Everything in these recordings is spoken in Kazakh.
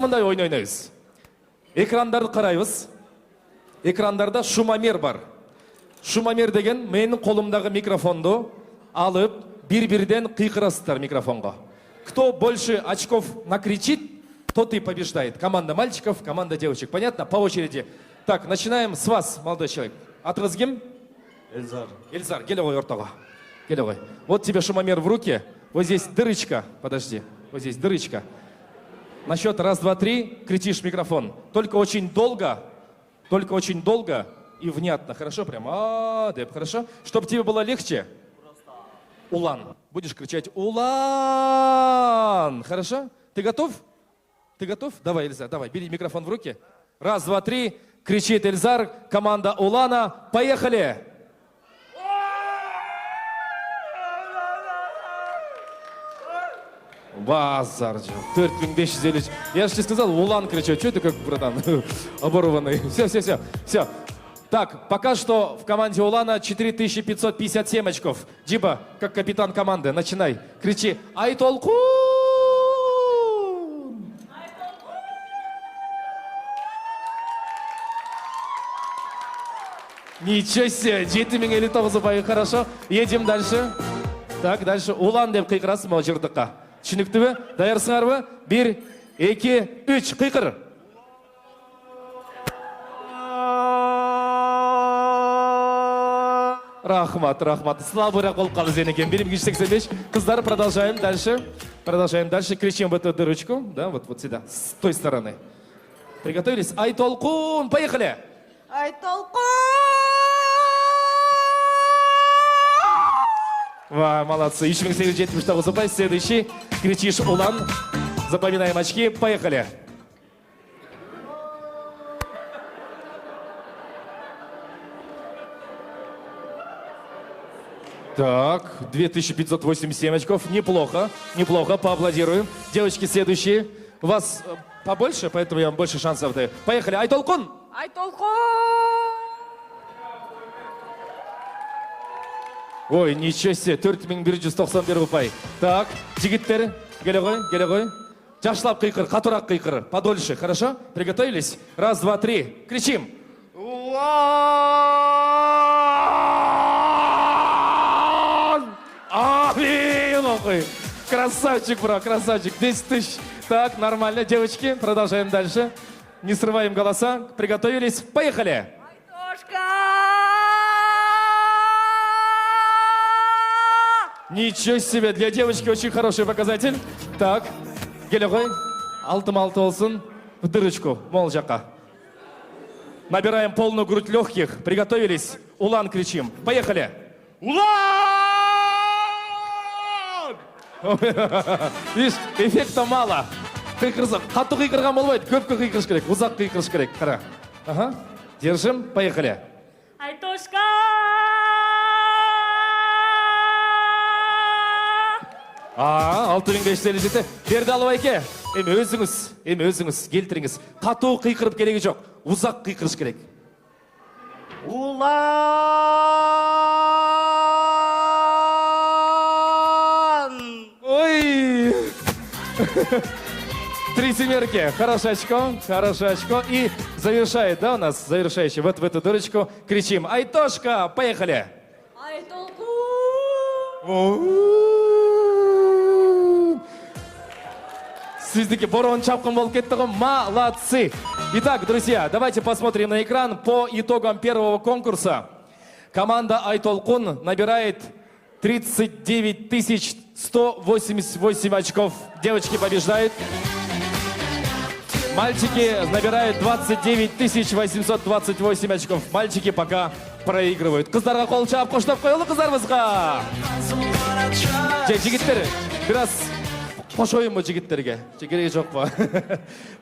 Мындай ойын ойнайбыз. Экрандарды карайбыз. Экрандарда шумомер бар. Шумомер деген менин колумдагы микрофонду алып, бир-бирден кыйкырасыздар микрофонго. Кто больше очков накричит, тот и побеждает. Команда мальчиков, команда девочек. Понятно? По очереди. Так, начинаем с вас, молодой человек. Атыңыз ким? Эльзар. Эльзар, келе ғой ортаға. Келе ғой. Вот тебе шумомер в руки. Вот здесь дырочка. Подожди. Вот здесь дырочка. На счет раз, два, три кричишь в микрофон. Только очень долго и внятно. Хорошо? Прям. Хорошо? Чтобы тебе было легче. Улан. Будешь кричать Улан. Хорошо? Ты готов? Ты готов? Давай, Эльзар, давай. Бери микрофон в руки. Раз, два, три. Кричит Эльзар. Команда Улана. Поехали! Базар. 4550. Я же тебе сказал, Улан кричу. Что ты как, братан, оборванный? Все. Так, пока что в команде Улана 4557 очков. Джиба, как капитан команды, начинай. Кричи Айтолкун! Ничего себе, 7059 ұпай, хорошо. Едем дальше. Так, дальше. Улан деп қиқырасыз мал жырдыққа. Түсінікті бі? Даярсыңар бі? 1, 2, 3, қиқыр. Рахмат. Слабырақ болып қалды сен екен. Берем 85. Қыздар, продолжаем дальше. Кричим в эту дырочку. Да, вот сюда, с той стороны. Приготовились? Айтолкун, поехали! Айтолкун! Ва, молодцы. 3879 ұпай. Следующий. Кричишь Улан. Запоминаем очки. Поехали. Так, 2587 очков. Неплохо. Поаплодируем. Девочки, следующие. У вас побольше, поэтому я вам больше шансов даю. Поехали. Айтолкун! Айтолкун! Ой, ничего себе, 4191 ұпай. Так, жігіттер, келе ғой. Жашлап қиқыр, қатырақ қиқыр, подольше, хорошо? Приготовились? Раз, два, три, кричим. Улан! Амин! Красавчик, бро, красавчик. 10 тысяч. Так, нормально, девочки, продолжаем дальше. Не срываем голоса. Приготовились? Поехали! Ничего себе, для девочки очень хороший показатель. Так, келе ғой. Алтым-алты болсын. В дырочку, мол жаққа. Набираем полную грудь легких. Приготовились? Улан кричим. Поехали! Улан! Видишь, эффекта мало. Қиқырсың. Қатты қиқырған болмайды. Көпке қиқырыш керек. Ұзақ қиқырыш керек. Қара. Ага. Держим. Поехали. Айтошка! Алтын жеті. Бердалыбайке, эми өзіңіз келтіріңіз. Қату қиқырып керегі жоқ. Ұзақ қиқырыш керек. Улан! Ой! 3 семерки. Хорошее очко. И завершает, да, у нас завершающий. Вот в эту дырочку кричим. Айтошка, поехали! Айтолкун! Сіздікі борон чапқын болып кетті ғой, молодцы! Итак, друзья, давайте посмотрим на экран по итогам первого конкурса. Команда Айтолкун набирает 39 188 очков. Девочки побеждают. Мальчики набирают 29 828 очков. Мальчики пока проигрывают. Қыздарға қол чап, қоштап қойылы қыздарымызға. Жігіттер, біраз қош ойын мұ жігіттерге? Керегі жоқ па?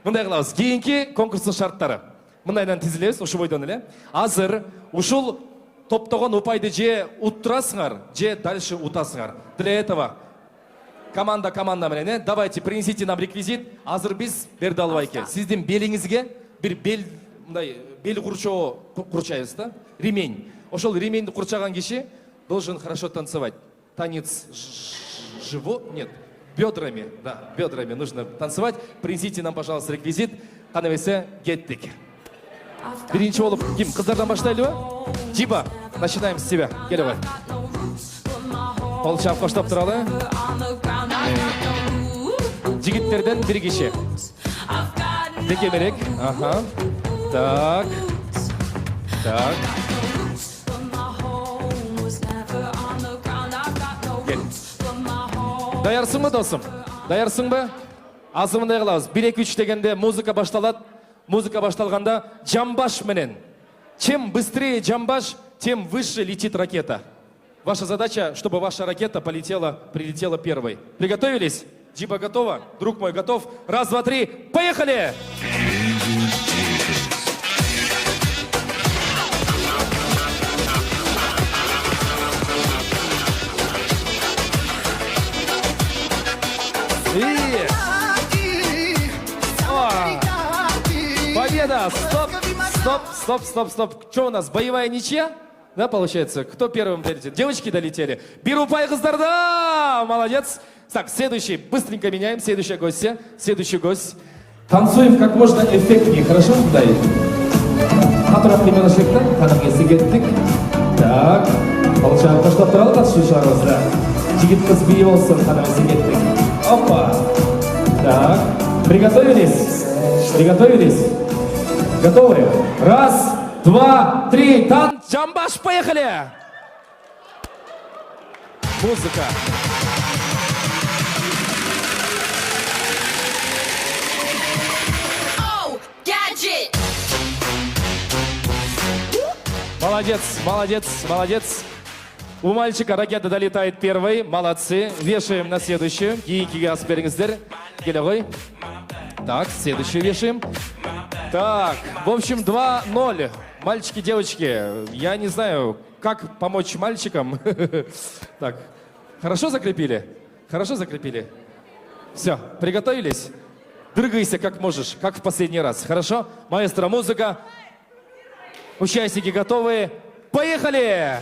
Мұндай қылауыз. Кейінгі конкурстың шарттары. Мұндайдан тізілес, ұшы бойдан әле. Азыр, ұшыл топтаған ұпайды же ұттырасыңар, же дальше ұтасыңар. Для этого команда менен, давайте принесите нам реквизит. Азыр біз Бердалбайке. Сіздің беліңізге бір бел құрчоо құрчайыз да? Ремень. Ошол ременьді құрчаған кеші должен хорошо танцевать. Танец живот? Нет. Бедрами, да, бедрами нужно танцевать. Принесите нам, пожалуйста, реквизит. Қанабесе, кеттік. Бірінші болып, кім, қыздардан баштайлы ба? Джиба, начинаем с тебя. Келе ғой. Қолшап қоштап тұралы. Жігіттерден бір кеше. Декемерек. Аха. Так. Так. Кел. Даярсың ба, досым? Даярсың ба? Азымындай қылауыз. 1-2-3 дегенде музыка башталады. Музыка башталғанда жамбаш менен. Чем быстрее жамбаш, тем выше летит ракета. Ваша задача, чтобы ваша ракета прилетела первой. Приготовились? Джиба готова? Друг мой готов? Раз, два, три. Поехали! И... Победа! Стоп! Стоп! Стоп! Стоп! Стоп! Что у нас? Боевая ничья? Да, получается? Кто первым долетит? Девочки долетели. Беру пай қыздарда! Молодец! Так, следующий. Быстренько меняем. Следующая гостья. Следующий гость. Танцуем как можно эффектнее. Хорошо? Да. Атырап немножечко. Қанымгесі кеттік. Так. Получаем қоштап тұралы қатысушыларымызда. Жігіт қыз бейі болсын. Қанымгесі кеттік. Опа! Так. Приготовились? Приготовились? Готовы? Раз, два, три. Джамбаш, поехали! Музыка. Молодец, молодец, молодец. У мальчика ракета долетает первой. Молодцы. Вешаем на следующую. Киикиге ас беріңіздер. Келе ғой. Так, следующую вешаем. Так, в общем, 2-0. Мальчики, девочки, я не знаю, как помочь мальчикам. Так, хорошо закрепили? Хорошо закрепили? Все, приготовились? Дрыгайся как можешь, как в последний раз. Хорошо? Маэстро, музыка. Участники готовы? Поехали!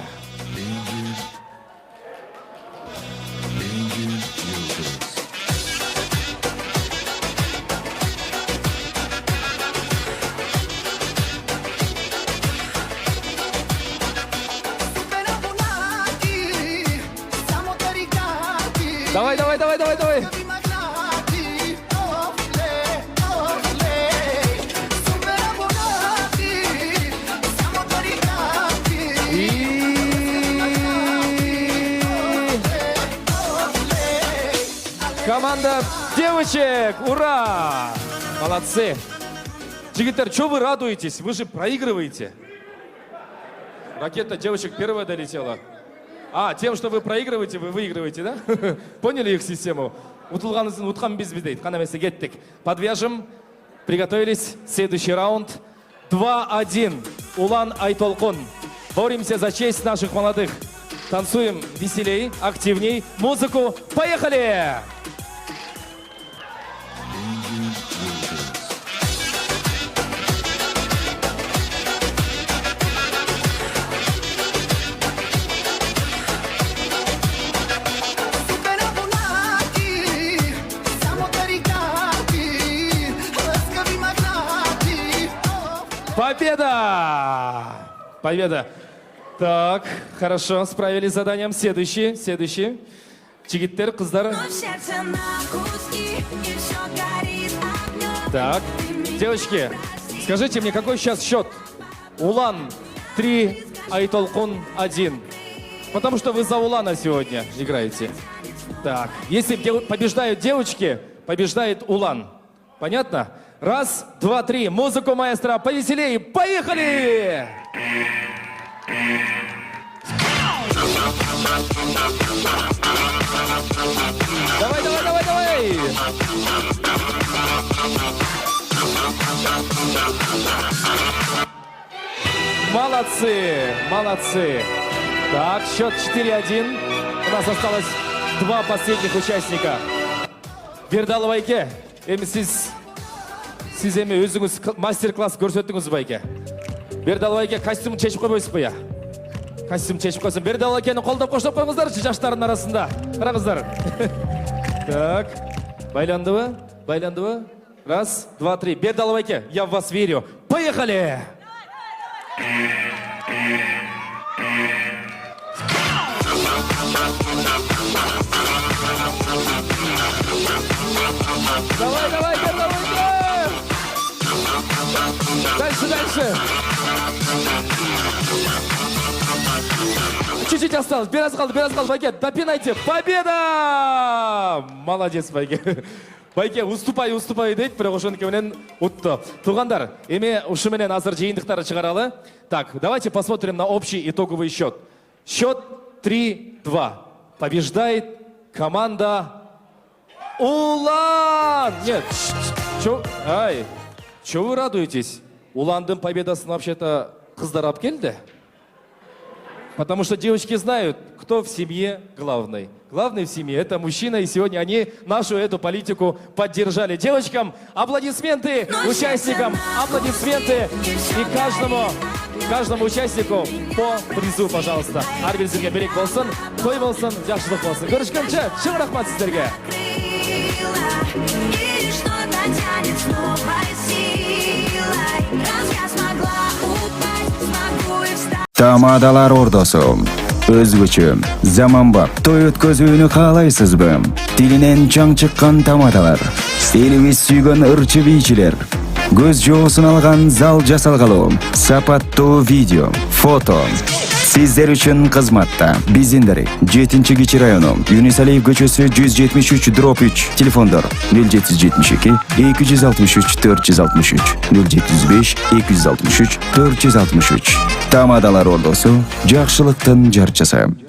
Давай, давай, давай, давай, давай. Команда девочек, ура! Молодцы. Жигитер, что вы радуетесь? Вы же проигрываете. Ракета девочек первая долетела. А, тем, что вы проигрываете, вы выигрываете, да? Поняли их систему? Подвяжем. Приготовились. Следующий раунд. 2-1. Улан Айтолкун. Боремся за честь наших молодых. Танцуем веселей, активней. Музыку. Поехали! Победа! Победа. Так, хорошо, справились с заданием. Следующий. Жигиттер, қыздар. Так, девочки, скажите мне, какой сейчас счет? Улан 3, Айтолкун 1. Потому что вы за Улана сегодня играете. Так, если побеждают девочки, побеждает Улан. Понятно? Раз, два, три. Музыку, маэстро, повеселее. Поехали! Давай, давай, давай, давай! Молодцы, молодцы. Так, счет 4-1. У нас осталось два последних участника. Бердаловайке, сіз эми өзіңіз мастер-класс көрсөттіңіз ба еке? Бердаловайке костюм чешіп қойбайсыз ба? Костюм чешіп қойсын. Бердаловайкені қолдап қоштап қойыңыздар жаштардың арасында. Қараңыздар. Так. Байландыбы? Байландыбы? Раз, два, три. Бердалов айке, я в вас верю. Поехали! Давай, давай, Бердалов айке! Дальше, дальше. Чуть-чуть осталось. Biraz kaldı, Байке. Допинайте. Победа! Молодец, Байке. Байке, уступай дейді, бірақ ошонікі менен ұтты. Туғандар, эме ушу менен азыр жиынтықтары чыгаралы. Так, давайте посмотрим на общий итоговый счет. Счет 3-2. Побеждает команда Улан! Нет, чё вы радуетесь? Уландың победасын вообще-то қыздар алып келді. Потому что девочки знают, кто в семье главный. Главный в семье – это мужчина, и сегодня они нашу эту политику поддержали. Девочкам аплодисменты, участникам аплодисменты и каждому участнику по призу, пожалуйста. Арбилзерге берек болсын, той болсын, жақсылық болсын. Көрішкенше, шын рахмат сіздерге. Тамадалар ордосу. Өзгөчө, заманбап, той өткөзүүнү каалайсызбы? Тилинен чаң чыккан тамадалар. Элибиз сүйгөн ырчы бийчилер. Көз жоосун алган зал жасалгалуу. Сапаттуу видео, фото. Сиздер үчүн кызматта. Биздин 7-Кичи району, Юнисалиев көчөсү 173/3. Телефондор 0772 263 463 075 263 463. Тамадалар ордосу, жакшылыктын жарчысы.